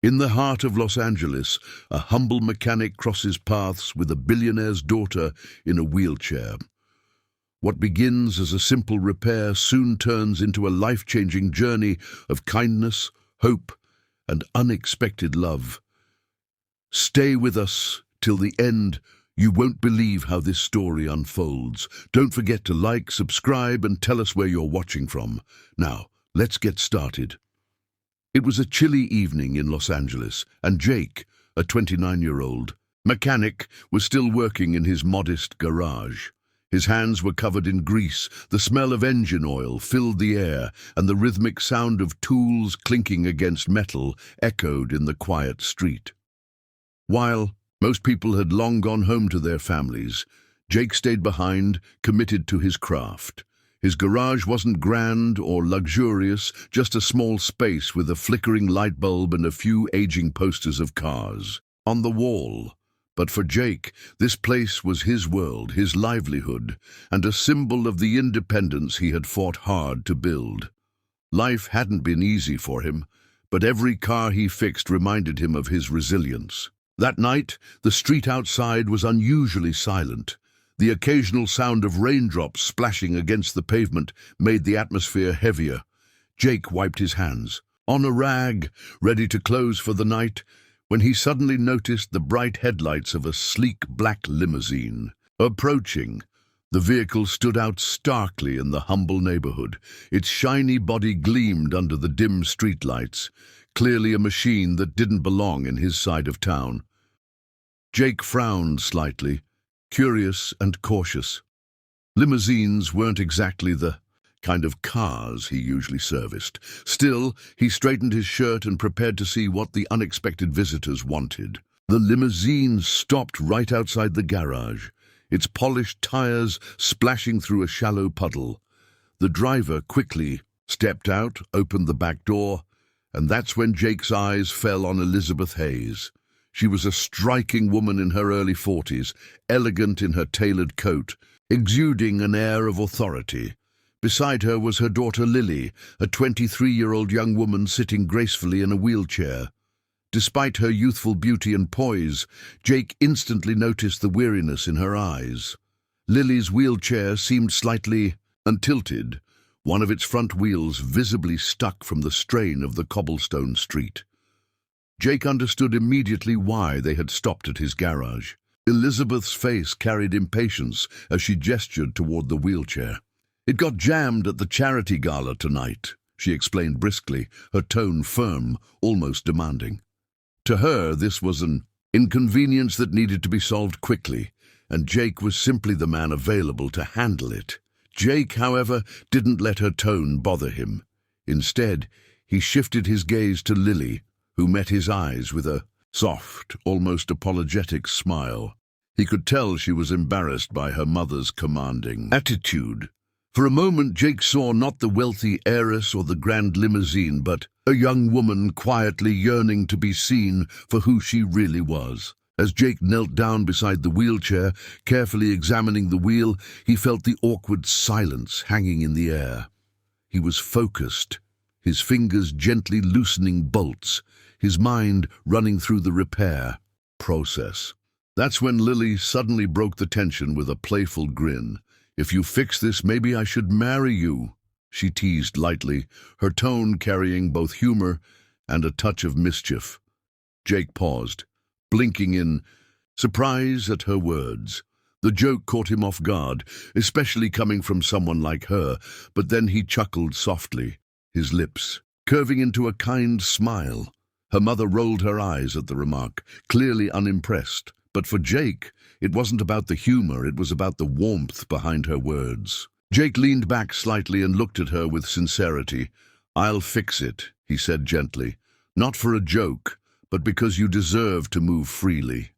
In the heart of Los Angeles, a humble mechanic crosses paths with a billionaire's daughter in a wheelchair. What begins as a simple repair soon turns into a life-changing journey of kindness, hope, and unexpected love. Stay with us till the end. You won't believe how this story unfolds. Don't forget to like, subscribe, and tell us where you're watching from. Now, let's get started. It was a chilly evening in Los Angeles, and Jake, a 29-year-old mechanic, was still working in his modest garage. His hands were covered in grease, the smell of engine oil filled the air, and the rhythmic sound of tools clinking against metal echoed in the quiet street. While most people had long gone home to their families, Jake stayed behind, committed to his craft. His garage wasn't grand or luxurious, just a small space with a flickering light bulb and a few aging posters of cars on the wall. But for Jake, this place was his world, his livelihood, and a symbol of the independence he had fought hard to build. Life hadn't been easy for him, but every car he fixed reminded him of his resilience. That night, the street outside was unusually silent. The occasional sound of raindrops splashing against the pavement made the atmosphere heavier. Jake wiped his hands on a rag, ready to close for the night, when he suddenly noticed the bright headlights of a sleek black limousine. Approaching, the vehicle stood out starkly in the humble neighborhood. Its shiny body gleamed under the dim streetlights, clearly a machine that didn't belong in his side of town. Jake frowned slightly, curious and cautious. Limousines weren't exactly the kind of cars he usually serviced. Still, he straightened his shirt and prepared to see what the unexpected visitors wanted. The limousine stopped right outside the garage, its polished tires splashing through a shallow puddle. The driver quickly stepped out, opened the back door, and that's when Jake's eyes fell on Elizabeth Hayes. She was a striking woman in her early 40s, elegant in her tailored coat, exuding an air of authority. Beside her was her daughter Lily, a 23-year-old young woman sitting gracefully in a wheelchair. Despite her youthful beauty and poise, Jake instantly noticed the weariness in her eyes. Lily's wheelchair seemed slightly tilted, one of its front wheels visibly stuck from the strain of the cobblestone street. Jake understood immediately why they had stopped at his garage. Elizabeth's face carried impatience as she gestured toward the wheelchair. "It got jammed at the charity gala tonight," she explained briskly, her tone firm, almost demanding. To her, this was an inconvenience that needed to be solved quickly, and Jake was simply the man available to handle it. Jake, however, didn't let her tone bother him. Instead, he shifted his gaze to Lily, who met his eyes with a soft, almost apologetic smile. He could tell she was embarrassed by her mother's commanding attitude. For a moment, Jake saw not the wealthy heiress or the grand limousine, but a young woman quietly yearning to be seen for who she really was. As Jake knelt down beside the wheelchair, carefully examining the wheel, he felt the awkward silence hanging in the air. He was focused, his fingers gently loosening bolts, his mind running through the repair process. That's when Lily suddenly broke the tension with a playful grin. "If you fix this, maybe I should marry you," she teased lightly, her tone carrying both humor and a touch of mischief. Jake paused, blinking in surprise at her words. The joke caught him off guard, especially coming from someone like her, but then he chuckled softly, his lips curving into a kind smile. Her mother rolled her eyes at the remark, clearly unimpressed. But for Jake, it wasn't about the humor, it was about the warmth behind her words. Jake leaned back slightly and looked at her with sincerity. "I'll fix it," he said gently. "Not for a joke, but because you deserve to move freely."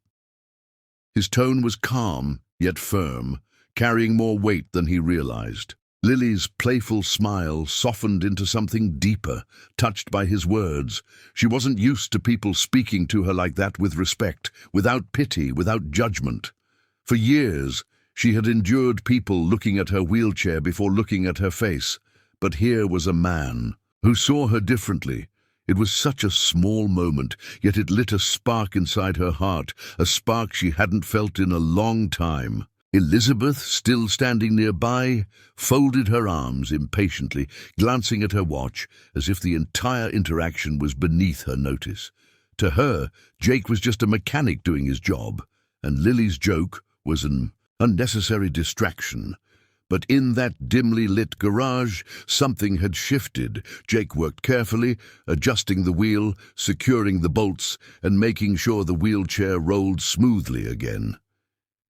His tone was calm, yet firm, carrying more weight than he realized. Lily's playful smile softened into something deeper, touched by his words. She wasn't used to people speaking to her like that, with respect, without pity, without judgment. For years, she had endured people looking at her wheelchair before looking at her face. But here was a man who saw her differently. It was such a small moment, yet it lit a spark inside her heart, a spark she hadn't felt in a long time. Elizabeth, still standing nearby, folded her arms impatiently, glancing at her watch as if the entire interaction was beneath her notice. To her, Jake was just a mechanic doing his job, and Lily's joke was an unnecessary distraction. But in that dimly lit garage, something had shifted. Jake worked carefully, adjusting the wheel, securing the bolts, and making sure the wheelchair rolled smoothly again.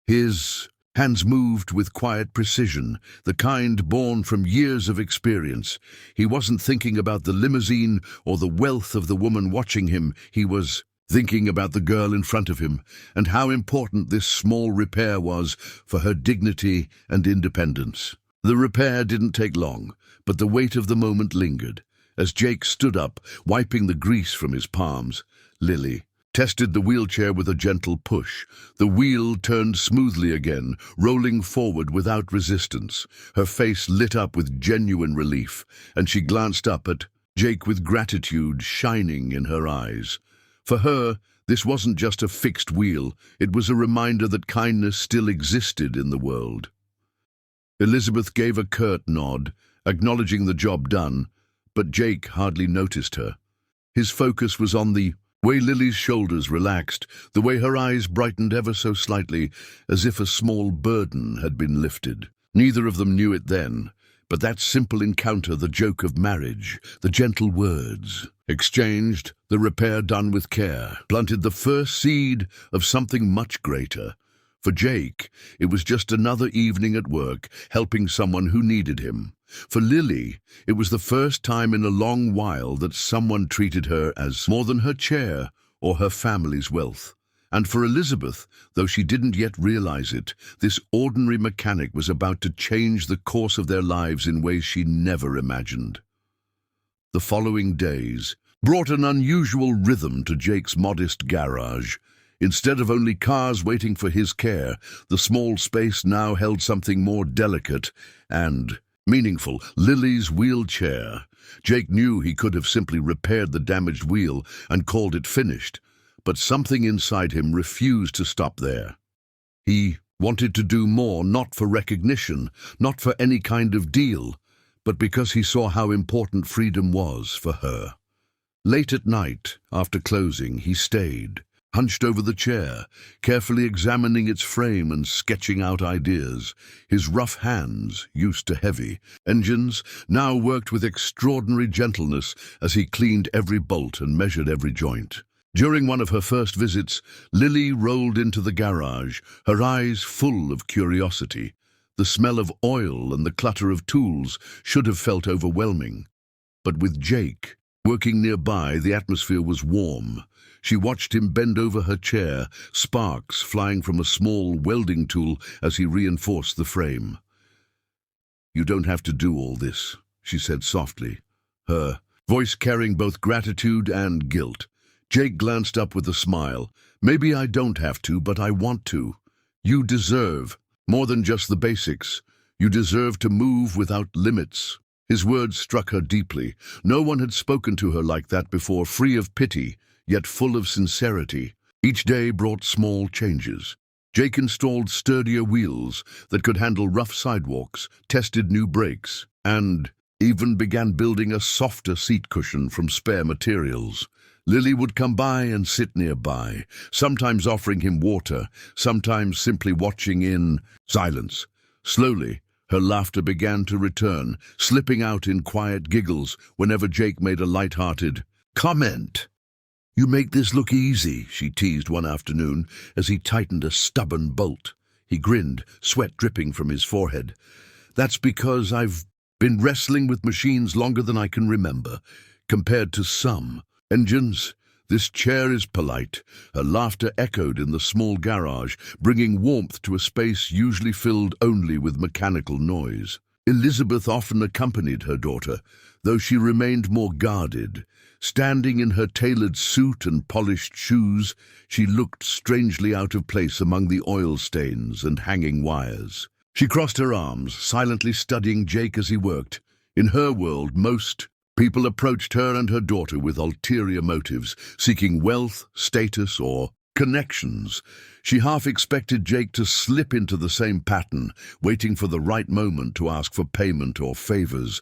His hands moved with quiet precision, the kind born from years of experience. He wasn't thinking about the limousine or the wealth of the woman watching him. He was thinking about the girl in front of him and how important this small repair was for her dignity and independence. The repair didn't take long, but the weight of the moment lingered. As Jake stood up, wiping the grease from his palms, Lily tested the wheelchair with a gentle push. The wheel turned smoothly again, rolling forward without resistance. Her face lit up with genuine relief, and she glanced up at Jake with gratitude shining in her eyes. For her, this wasn't just a fixed wheel, it was a reminder that kindness still existed in the world. Elizabeth gave a curt nod, acknowledging the job done, but Jake hardly noticed her. His focus was on the way Lily's shoulders relaxed, the way her eyes brightened ever so slightly, as if a small burden had been lifted. Neither of them knew it then, but that simple encounter, the joke of marriage, the gentle words exchanged, the repair done with care, planted the first seed of something much greater. For Jake, it was just another evening at work, helping someone who needed him. For Lily, it was the first time in a long while that someone treated her as more than her chair or her family's wealth. And for Elizabeth, though she didn't yet realize it, this ordinary mechanic was about to change the course of their lives in ways she never imagined. The following days brought an unusual rhythm to Jake's modest garage. Instead of only cars waiting for his care, the small space now held something more delicate and meaningful: Lily's wheelchair. Jake knew he could have simply repaired the damaged wheel and called it finished, but something inside him refused to stop there. He wanted to do more, not for recognition, not for any kind of deal, but because he saw how important freedom was for her. Late at night, after closing, he stayed, hunched over the chair, carefully examining its frame and sketching out ideas. His rough hands, used to heavy engines, now worked with extraordinary gentleness as he cleaned every bolt and measured every joint. During one of her first visits, Lily rolled into the garage, her eyes full of curiosity. The smell of oil and the clutter of tools should have felt overwhelming. But with Jake working nearby, the atmosphere was warm. She watched him bend over her chair, sparks flying from a small welding tool as he reinforced the frame. "You don't have to do all this," she said softly, her voice carrying both gratitude and guilt. Jake glanced up with a smile. "Maybe I don't have to, but I want to. You deserve more than just the basics. You deserve to move without limits." His words struck her deeply. No one had spoken to her like that before, free of pity, yet full of sincerity. Each day brought small changes. Jake installed sturdier wheels that could handle rough sidewalks, tested new brakes, and even began building a softer seat cushion from spare materials. Lily would come by and sit nearby, sometimes offering him water, sometimes simply watching in silence. Slowly, her laughter began to return, slipping out in quiet giggles whenever Jake made a light-hearted comment. "You make this look easy," she teased one afternoon as he tightened a stubborn bolt. He grinned, sweat dripping from his forehead. "That's because I've been wrestling with machines longer than I can remember. Compared to some engines, this chair is polite." Her laughter echoed in the small garage, bringing warmth to a space usually filled only with mechanical noise. Elizabeth often accompanied her daughter, though she remained more guarded. Standing in her tailored suit and polished shoes, she looked strangely out of place among the oil stains and hanging wires. She crossed her arms, silently studying Jake as he worked. In her world, most People approached her and her daughter with ulterior motives, seeking wealth, status, or connections. She half expected Jake to slip into the same pattern, waiting for the right moment to ask for payment or favors.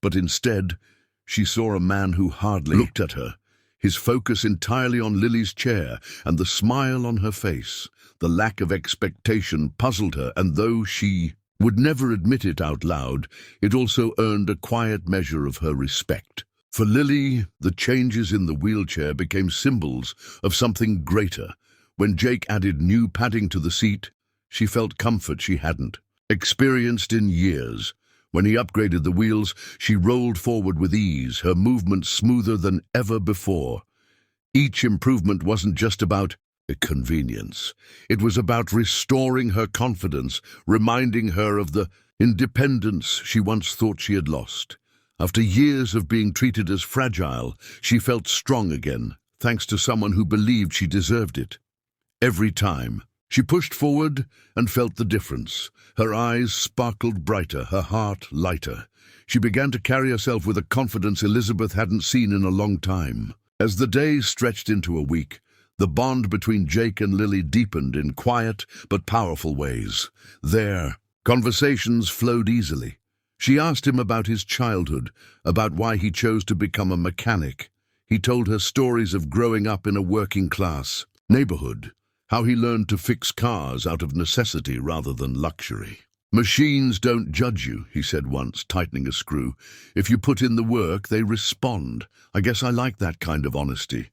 But instead, she saw a man who hardly looked at her, his focus entirely on Lily's chair and the smile on her face. The lack of expectation puzzled her, and though she would never admit it out loud, it also earned a quiet measure of her respect. For Lily, the changes in the wheelchair became symbols of something greater. When Jake added new padding to the seat, she felt comfort she hadn't experienced in years. When he upgraded the wheels, she rolled forward with ease, her movements smoother than ever before. Each improvement wasn't just about convenience. It was about restoring her confidence, reminding her of the independence she once thought she had lost. After years of being treated as fragile, she felt strong again, thanks to someone who believed she deserved it. Every time, she pushed forward and felt the difference. Her eyes sparkled brighter, her heart lighter. She began to carry herself with a confidence Elizabeth hadn't seen in a long time. As the days stretched into a week, the bond between Jake and Lily deepened in quiet but powerful ways. Their conversations flowed easily. She asked him about his childhood, about why he chose to become a mechanic. He told her stories of growing up in a working-class neighborhood, how he learned to fix cars out of necessity rather than luxury. "Machines don't judge you," he said once, tightening a screw. "If you put in the work, they respond. I guess I like that kind of honesty."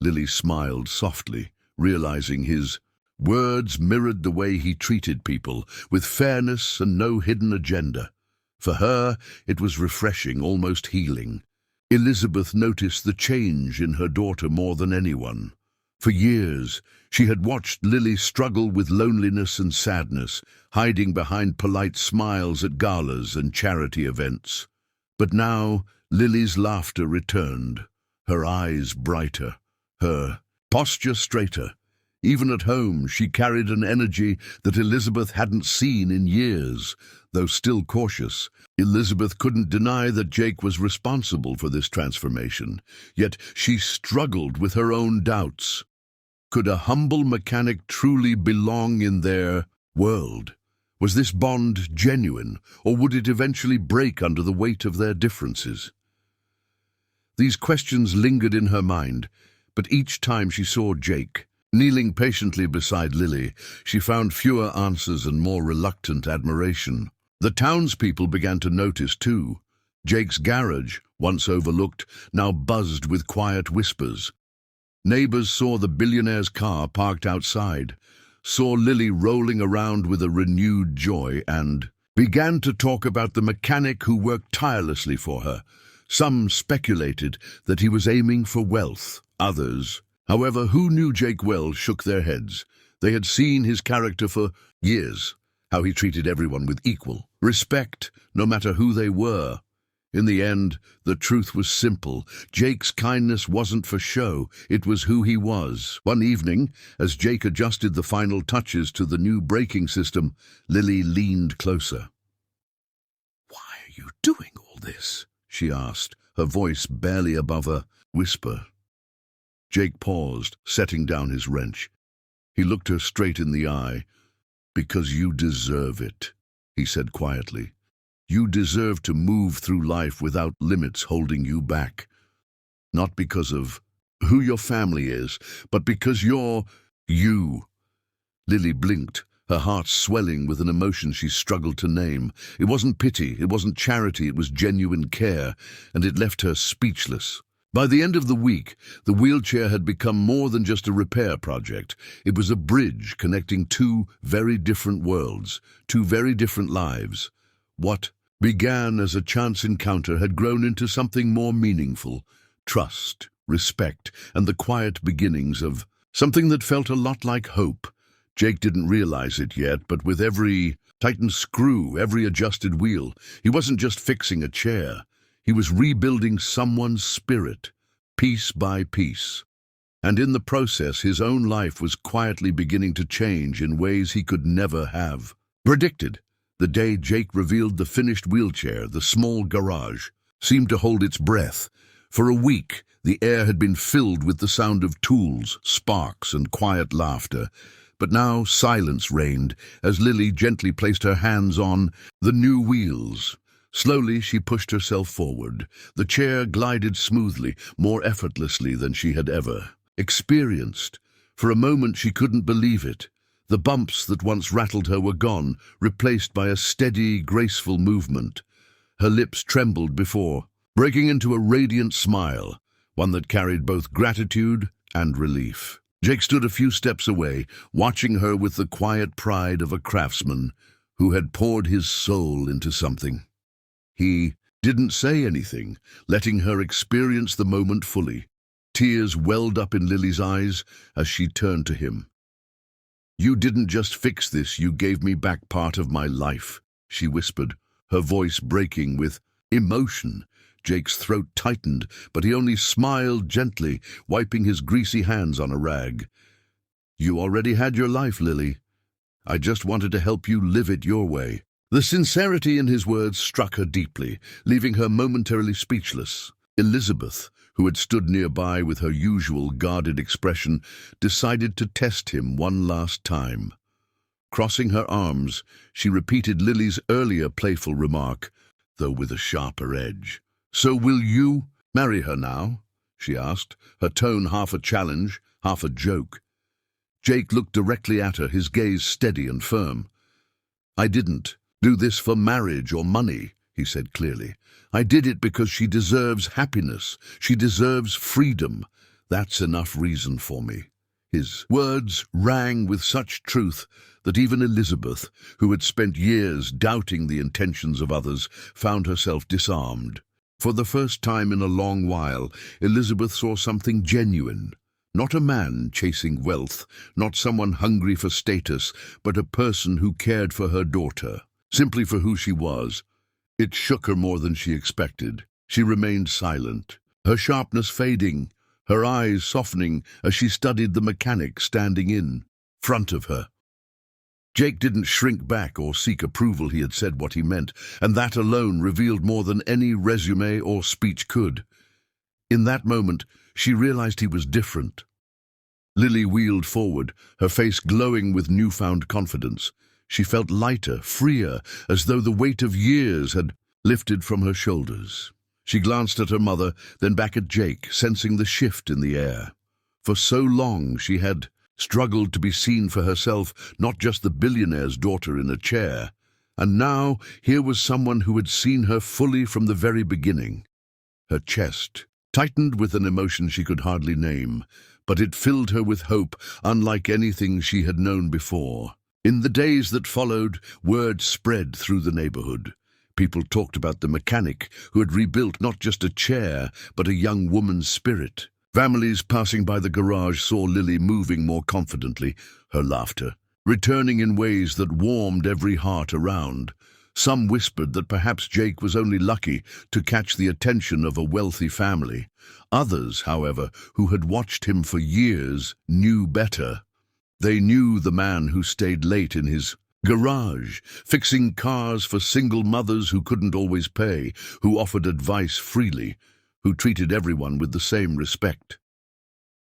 Lily smiled softly, realizing his words mirrored the way he treated people, with fairness and no hidden agenda. For her, it was refreshing, almost healing. Elizabeth noticed the change in her daughter more than anyone. For years, she had watched Lily struggle with loneliness and sadness, hiding behind polite smiles at galas and charity events. But now, Lily's laughter returned, her eyes brighter, her posture straighter. Even at home, she carried an energy that Elizabeth hadn't seen in years. Though still cautious, Elizabeth couldn't deny that Jake was responsible for this transformation. Yet she struggled with her own doubts. Could a humble mechanic truly belong in their world? Was this bond genuine, or would it eventually break under the weight of their differences? These questions lingered in her mind, but each time she saw Jake, kneeling patiently beside Lily, she found fewer answers and more reluctant admiration. The townspeople began to notice too. Jake's garage, once overlooked, now buzzed with quiet whispers. Neighbors saw the billionaire's car parked outside, saw Lily rolling around with a renewed joy, and began to talk about the mechanic who worked tirelessly for her. Some speculated that he was aiming for wealth. Others, however, who knew Jake well, shook their heads. They had seen his character for years, how he treated everyone with equal respect, no matter who they were. In the end, the truth was simple. Jake's kindness wasn't for show, it was who he was. One evening, as Jake adjusted the final touches to the new braking system, Lily leaned closer. "Why are you doing all this?" she asked, her voice barely above a whisper. Jake paused, setting down his wrench. He looked her straight in the eye. "Because you deserve it," he said quietly. "You deserve to move through life without limits holding you back. Not because of who your family is, but because you're you." Lily blinked, her heart swelling with an emotion she struggled to name. It wasn't pity, it wasn't charity, it was genuine care, and it left her speechless. By the end of the week, the wheelchair had become more than just a repair project. It was a bridge connecting two very different worlds, two very different lives. What began as a chance encounter had grown into something more meaningful: trust, respect, and the quiet beginnings of something that felt a lot like hope. Jake didn't realize it yet, but with every tightened screw, every adjusted wheel, he wasn't just fixing a chair. He was rebuilding someone's spirit, piece by piece. And in the process, his own life was quietly beginning to change in ways he could never have predicted. The day Jake revealed the finished wheelchair, the small garage seemed to hold its breath. For a week, the air had been filled with the sound of tools, sparks, and quiet laughter. But now silence reigned as Lily gently placed her hands on the new wheels. Slowly she pushed herself forward. The chair glided smoothly, more effortlessly than she had ever experienced. For a moment she couldn't believe it. The bumps that once rattled her were gone, replaced by a steady, graceful movement. Her lips trembled before, breaking into a radiant smile, one that carried both gratitude and relief. Jake stood a few steps away, watching her with the quiet pride of a craftsman who had poured his soul into something. He didn't say anything, letting her experience the moment fully. Tears welled up in Lily's eyes as she turned to him. "You didn't just fix this, you gave me back part of my life," she whispered, her voice breaking with emotion. Jake's throat tightened, but he only smiled gently, wiping his greasy hands on a rag. "You already had your life, Lily. I just wanted to help you live it your way." The sincerity in his words struck her deeply, leaving her momentarily speechless. Elizabeth, who had stood nearby with her usual guarded expression, decided to test him one last time. Crossing her arms, she repeated Lily's earlier playful remark, though with a sharper edge. "So will you marry her now?" she asked, her tone half a challenge, half a joke. Jake looked directly at her, his gaze steady and firm. "I didn't do this for marriage or money," he said clearly. "I did it because she deserves happiness. She deserves freedom. That's enough reason for me." His words rang with such truth that even Elizabeth, who had spent years doubting the intentions of others, found herself disarmed. For the first time in a long while, Elizabeth saw something genuine. Not a man chasing wealth, not someone hungry for status, but a person who cared for her daughter, simply for who she was. It shook her more than she expected. She remained silent, her sharpness fading, her eyes softening as she studied the mechanic standing in front of her. Jake didn't shrink back or seek approval. He had said what he meant, and that alone revealed more than any resume or speech could. In that moment, she realized he was different. Lily wheeled forward, her face glowing with newfound confidence. She felt lighter, freer, as though the weight of years had lifted from her shoulders. She glanced at her mother, then back at Jake, sensing the shift in the air. For so long she had struggled to be seen for herself, not just the billionaire's daughter in a chair. And now here was someone who had seen her fully from the very beginning. Her chest tightened with an emotion she could hardly name, but it filled her with hope unlike anything she had known before. In the days that followed, word spread through the neighborhood. People talked about the mechanic who had rebuilt not just a chair, but a young woman's spirit. Families passing by the garage saw Lily moving more confidently, her laughter returning in ways that warmed every heart around. Some whispered that perhaps Jake was only lucky to catch the attention of a wealthy family. Others, however, who had watched him for years, knew better. They knew the man who stayed late in his garage, fixing cars for single mothers who couldn't always pay, who offered advice freely, who treated everyone with the same respect.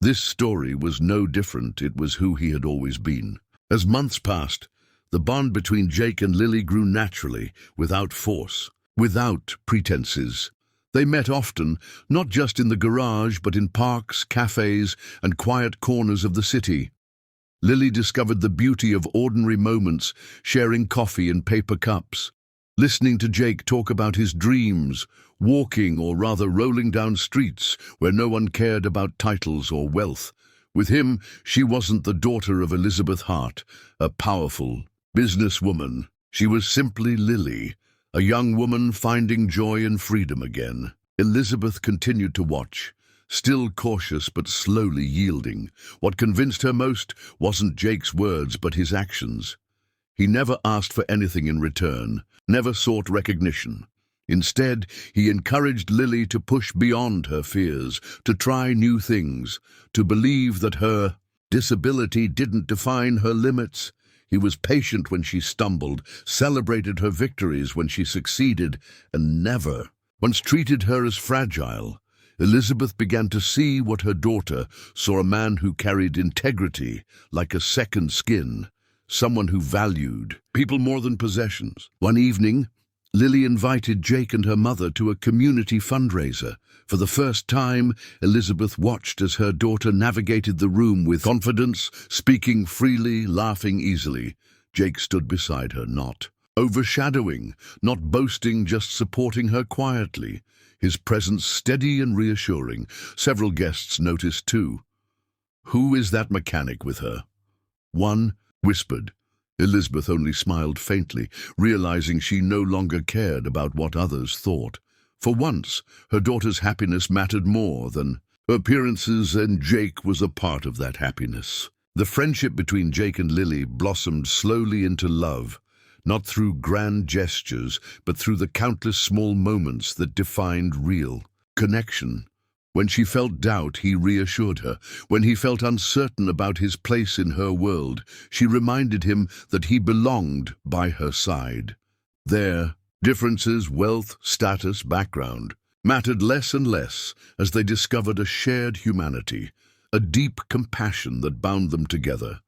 This story was no different. It was who he had always been. As months passed, the bond between Jake and Lily grew naturally, without force, without pretenses. They met often, not just in the garage, but in parks, cafes, and quiet corners of the city. Lily discovered the beauty of ordinary moments, sharing coffee in paper cups, listening to Jake talk about his dreams, walking or rather rolling down streets where no one cared about titles or wealth. With him, she wasn't the daughter of Elizabeth Hart, a powerful businesswoman. She was simply Lily, a young woman finding joy and freedom again. Elizabeth continued to watch, still cautious but slowly yielding. What convinced her most wasn't Jake's words but his actions. He never asked for anything in return, never sought recognition. Instead, he encouraged Lily to push beyond her fears, to try new things, to believe that her disability didn't define her limits. He was patient when she stumbled, celebrated her victories when she succeeded, and never once treated her as fragile, Elizabeth began to see what her daughter saw: a man who carried integrity like a second skin, someone who valued people more than possessions. One evening, Lily invited Jake and her mother to a community fundraiser. For the first time, Elizabeth watched as her daughter navigated the room with confidence, speaking freely, laughing easily. Jake stood beside her, not overshadowing, not boasting, just supporting her quietly, his presence steady and reassuring. Several guests noticed too. "Who is that mechanic with her?" one whispered. Elizabeth only smiled faintly, realizing she no longer cared about what others thought. For once, her daughter's happiness mattered more than her appearances, and Jake was a part of that happiness. The friendship between Jake and Lily blossomed slowly into love, not through grand gestures, but through the countless small moments that defined real connection. When she felt doubt, he reassured her. When he felt uncertain about his place in her world, she reminded him that he belonged by her side. Their differences, wealth, status, background, mattered less and less as they discovered a shared humanity, a deep compassion that bound them together.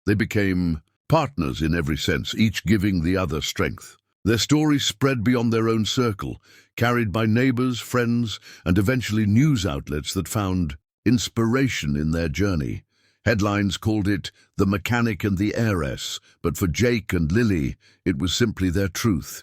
They became partners in every sense, each giving the other strength. Their story spread beyond their own circle, carried by neighbors, friends, and eventually news outlets that found inspiration in their journey. Headlines called it "The Mechanic and the Heiress," but for Jake and Lily, it was simply their truth.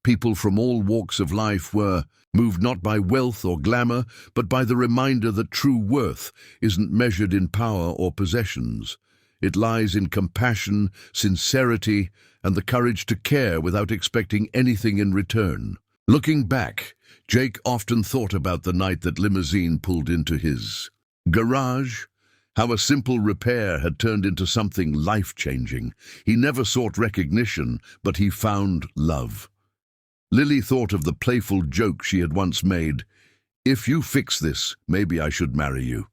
People from all walks of life were moved not by wealth or glamour, but by the reminder that true worth isn't measured in power or possessions. It lies in compassion, sincerity, and the courage to care without expecting anything in return. Looking back, Jake often thought about the night that limousine pulled into his garage, how a simple repair had turned into something life-changing. He never sought recognition, but he found love. Lily thought of the playful joke she had once made, "If you fix this, maybe I should marry you,"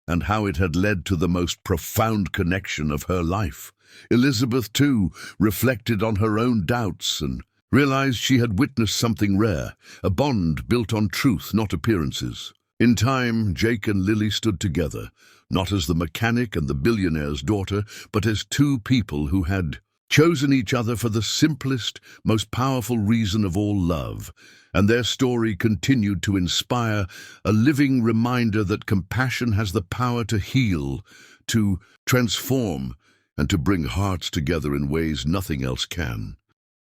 and how it had led to the most profound connection of her life. Elizabeth, too, reflected on her own doubts and realized she had witnessed something rare, a bond built on truth, not appearances. In time, Jake and Lily stood together, not as the mechanic and the billionaire's daughter, but as two people who had chosen each other for the simplest, most powerful reason of all: love. And their story continued to inspire, a living reminder that compassion has the power to heal, to transform, and to bring hearts together in ways nothing else can.